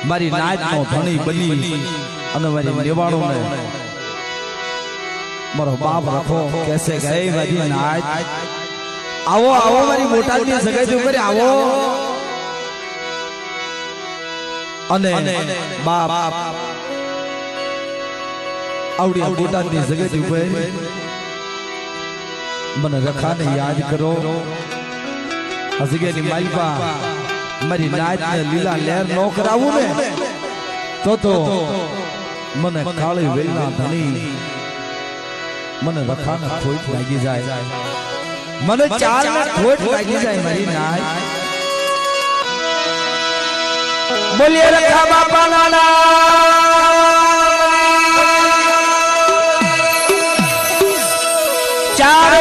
મારી નાચ નો ધણી બની અને મારી નિવાણો ને મારો બાપ રખો કેસે ગઈ મારી નાચ આવો આવો મારી મોટાની સગાઈ ઉપર આવો અને બાપ આવડી મોટાની સગાઈ ઉપર મને રખાને યાદ કરો આ જગ્યાની માલપા મારી નાચ ને લીલા લહેર નો કરાવું ને તો મને કાળી વેલના ધણી મને રખાને ખોટ લાગી જાય મને ચાલ ને ખોટ લાગી જાય મારી નાચ બોલીએ રખા બાપા નાના ચાર